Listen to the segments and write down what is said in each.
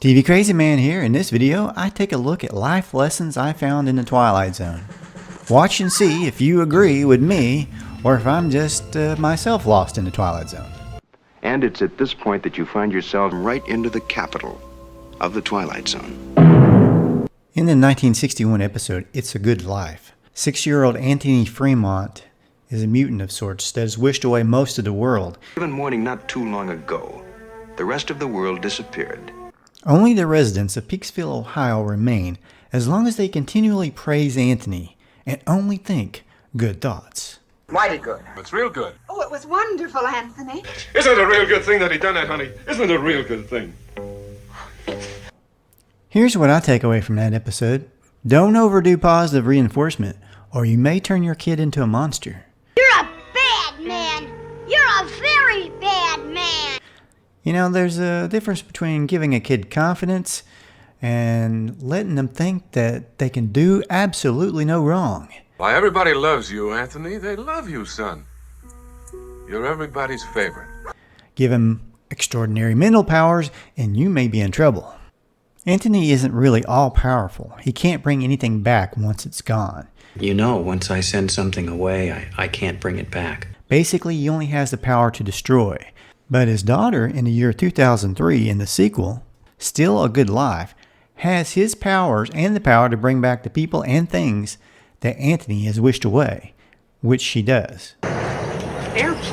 TV Crazy Man here. In this video, I take a look at life lessons I found in the Twilight Zone. Watch and see if you agree with me or if I'm just myself lost in the Twilight Zone. And it's at this point that you find yourself right into the capital of the Twilight Zone. In the 1961 episode, It's a Good Life, 6-year-old Anthony Fremont is a mutant of sorts that has wished away most of the world. Given morning not too long ago, the rest of the world disappeared. Only the residents of Peaksville, Ohio remain as long as they continually praise Anthony and only think good thoughts. Mighty good. It's real good. Oh, it was wonderful, Anthony. Isn't it a real good thing that he done that, honey? Isn't it a real good thing? Here's what I take away from that episode. Don't overdo positive reinforcement, or you may turn your kid into a monster. You're a bad man. You're a very bad man. You know, there's a difference between giving a kid confidence and letting them think that they can do absolutely no wrong. Why, everybody loves you, Anthony. They love you, son. You're everybody's favorite. Give him extraordinary mental powers, and you may be in trouble. Anthony isn't really all-powerful. He can't bring anything back once it's gone. You know, once I send something away, I can't bring it back. Basically, he only has the power to destroy. But his daughter, in the year 2003, in the sequel, Still a Good Life, has his powers and the power to bring back the people and things that Anthony has wished away, which she does. Airplane.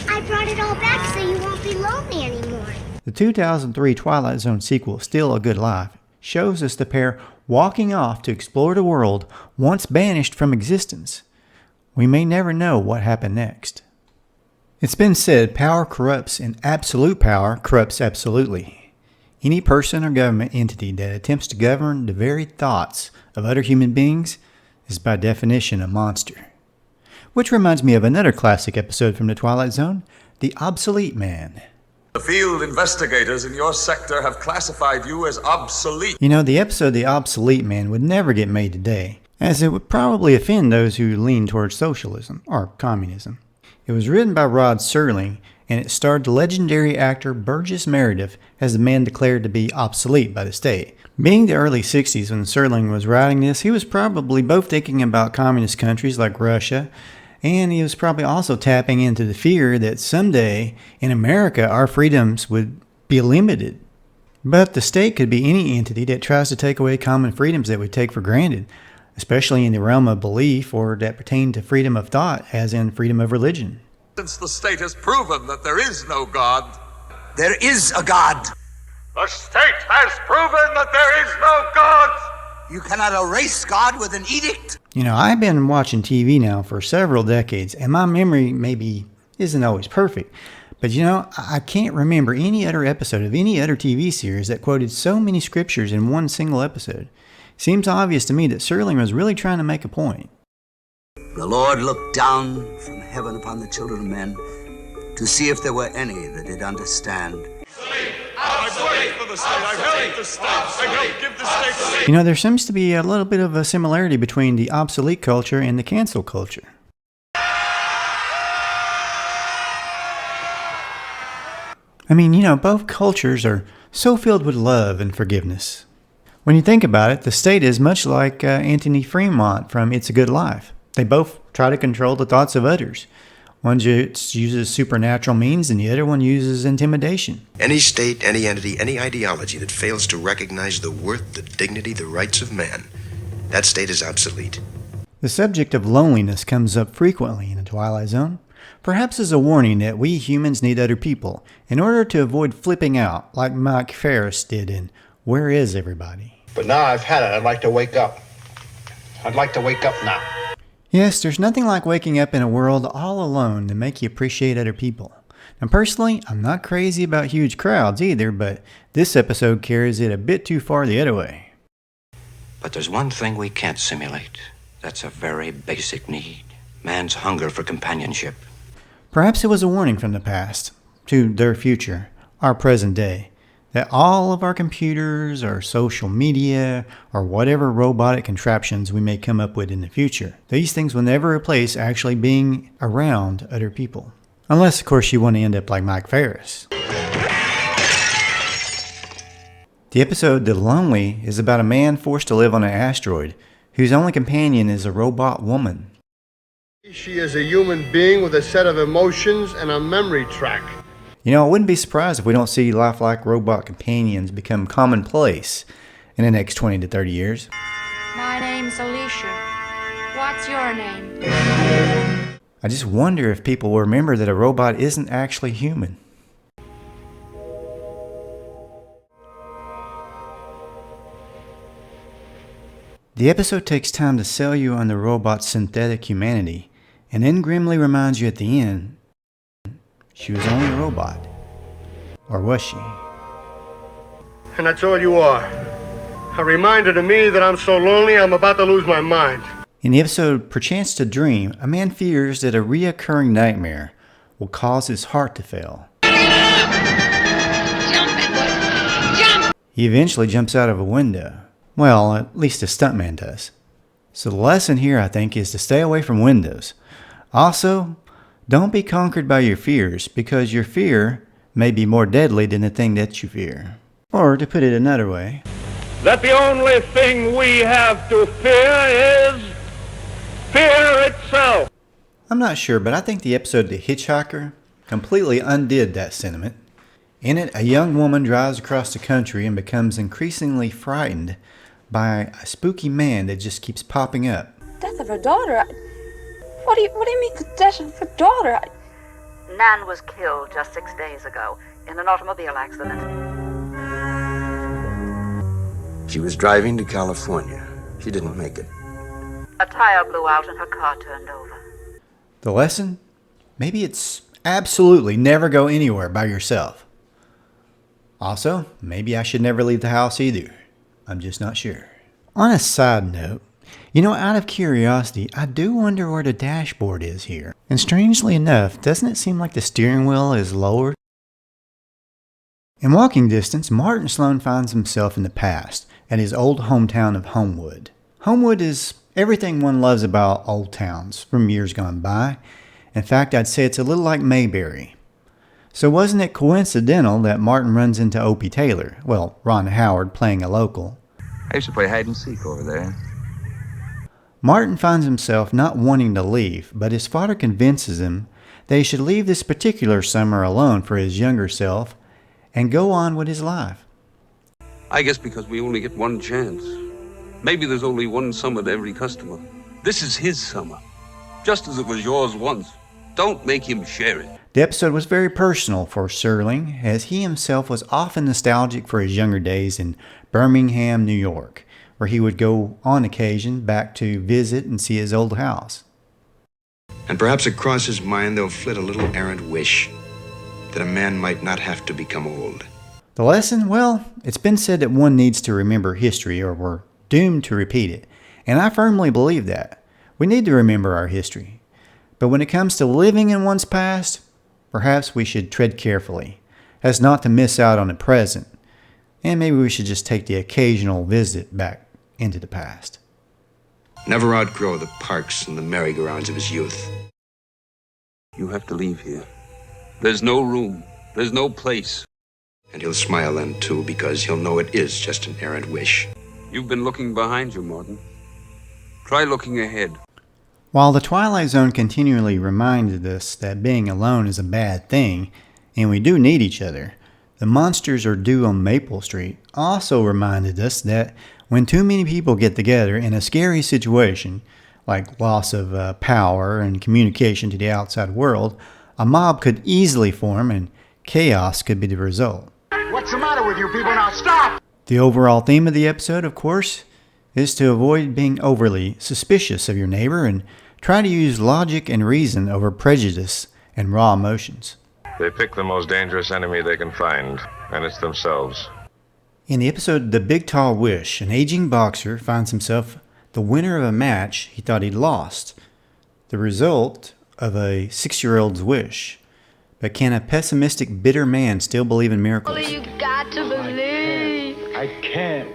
I brought it all back so you won't be lonely anymore. The 2003 Twilight Zone sequel, Still a Good Life, shows us the pair walking off to explore the world once banished from existence. We may never know what happened next. It's been said power corrupts and absolute power corrupts absolutely. Any person or government entity that attempts to govern the very thoughts of other human beings is by definition a monster. Which reminds me of another classic episode from the Twilight Zone, The Obsolete Man. The field investigators in your sector have classified you as obsolete. You know, the episode The Obsolete Man would never get made today, as it would probably offend those who lean towards socialism or communism. It was written by Rod Serling, and it starred the legendary actor Burgess Meredith as the man declared to be obsolete by the state. Being the early 60s when Serling was writing this, he was probably both thinking about communist countries like Russia, and he was probably also tapping into the fear that someday in America our freedoms would be limited. But the state could be any entity that tries to take away common freedoms that we take for granted, especially in the realm of belief or that pertain to freedom of thought, as in freedom of religion. Since the state has proven that there is no God. There is a God. The state has proven that there is no God. You cannot erase God with an edict. You know, I've been watching TV now for several decades, and my memory maybe isn't always perfect. But you know, I can't remember any other episode of any other TV series that quoted so many scriptures in one single episode. Seems obvious to me that Serling was really trying to make a point. The Lord looked down from heaven upon the children of men to see if there were any that did understand. You know, there seems to be a little bit of a similarity between the obsolete culture and the cancel culture. I mean, you know, both cultures are so filled with love and forgiveness. When you think about it, the state is much like Anthony Fremont from It's a Good Life. They both try to control the thoughts of others. One uses supernatural means and the other one uses intimidation. Any state, any entity, any ideology that fails to recognize the worth, the dignity, the rights of man, that state is obsolete. The subject of loneliness comes up frequently in the Twilight Zone, perhaps as a warning that we humans need other people in order to avoid flipping out like Mike Ferris did in Where Is Everybody? But now I've had it, I'd like to wake up. I'd like to wake up now. Yes, there's nothing like waking up in a world all alone to make you appreciate other people. Now personally, I'm not crazy about huge crowds either, but this episode carries it a bit too far the other way. But there's one thing we can't simulate. That's a very basic need. Man's hunger for companionship. Perhaps it was a warning from the past to their future, our present day, that all of our computers, our social media, or whatever robotic contraptions we may come up with in the future, these things will never replace actually being around other people. Unless, of course, you want to end up like Mike Ferris. The episode The Lonely is about a man forced to live on an asteroid whose only companion is a robot woman. She is a human being with a set of emotions and a memory track. You know, I wouldn't be surprised if we don't see lifelike robot companions become commonplace in the next 20 to 30 years. My name's Alicia. What's your name? I just wonder if people will remember that a robot isn't actually human. The episode takes time to sell you on the robot's synthetic humanity, and then grimly reminds you at the end, she was only a robot. Or was she? And that's all you are. A reminder to me that I'm so lonely I'm about to lose my mind. In the episode Perchance to Dream, a man fears that a reoccurring nightmare will cause his heart to fail. He eventually jumps out of a window. Well, at least a stuntman does. So the lesson here, I think, is to stay away from windows. Also, don't be conquered by your fears, because your fear may be more deadly than the thing that you fear. Or, to put it another way, that the only thing we have to fear is fear itself. I'm not sure, but I think the episode The Hitch-Hiker completely undid that sentiment. In it, a young woman drives across the country and becomes increasingly frightened by a spooky man that just keeps popping up. Death of her daughter? What do you mean the death of her daughter? Nan was killed just 6 days ago in an automobile accident. She was driving to California. She didn't make it. A tire blew out and her car turned over. The lesson? Maybe it's absolutely never go anywhere by yourself. Also, maybe I should never leave the house either. I'm just not sure. On a side note, you know, out of curiosity, I do wonder where the dashboard is here. And strangely enough, doesn't it seem like the steering wheel is lowered? In walking distance, Martin Sloan finds himself in the past at his old hometown of Homewood. Homewood is everything one loves about old towns from years gone by. In fact, I'd say it's a little like Mayberry. So wasn't it coincidental that Martin runs into Opie Taylor? Well, Ron Howard playing a local. I used to play hide and seek over there. Martin finds himself not wanting to leave, but his father convinces him that he should leave this particular summer alone for his younger self and go on with his life. I guess because we only get one chance. Maybe there's only one summer to every customer. This is his summer, just as it was yours once. Don't make him share it. The episode was very personal for Serling, as he himself was often nostalgic for his younger days in Birmingham, New York, where he would go on occasion back to visit and see his old house. And perhaps across his mind there'll flit a little errant wish that a man might not have to become old. The lesson? Well, it's been said that one needs to remember history or we're doomed to repeat it. And I firmly believe that. We need to remember our history. But when it comes to living in one's past, perhaps we should tread carefully, as not to miss out on the present. And maybe we should just take the occasional visit back into the past. Never outgrow the parks and the merry-go-rounds of his youth. You have to leave here. There's no room. There's no place. And he'll smile then, too, because he'll know it is just an errant wish. You've been looking behind you, Martin. Try looking ahead. While the Twilight Zone continually reminded us that being alone is a bad thing, and we do need each other, The Monsters Are Due on Maple Street also reminded us that when too many people get together in a scary situation, like loss of power and communication to the outside world, a mob could easily form and chaos could be the result. What's the matter with you people now? Stop! The overall theme of the episode, of course, is to avoid being overly suspicious of your neighbor and try to use logic and reason over prejudice and raw emotions. They pick the most dangerous enemy they can find, and it's themselves. In the episode The Big Tall Wish, an aging boxer finds himself the winner of a match he thought he'd lost, the result of a 6-year-old's wish. But can a pessimistic, bitter man still believe in miracles? Well, you got to believe. I can't.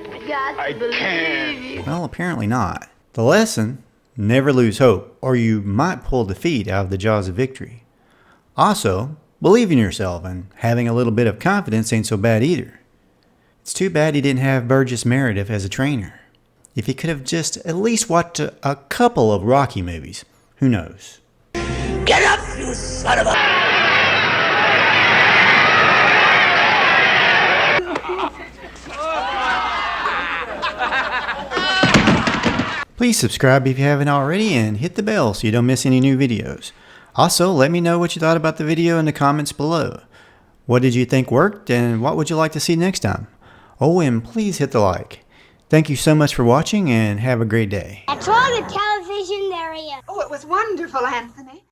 I can't. Well, apparently not. The lesson? Never lose hope, or you might pull defeat out of the jaws of victory. Also, believe in yourself, and having a little bit of confidence ain't so bad either. It's too bad he didn't have Burgess Meredith as a trainer. If he could have just at least watched a couple of Rocky movies, who knows? Get up, you son of a... Please subscribe if you haven't already and hit the bell so you don't miss any new videos. Also, let me know what you thought about the video in the comments below. What did you think worked and what would you like to see next time? Oh, and please hit the like. Thank you so much for watching and have a great day. That's all the television there is. Oh, it was wonderful, Anthony.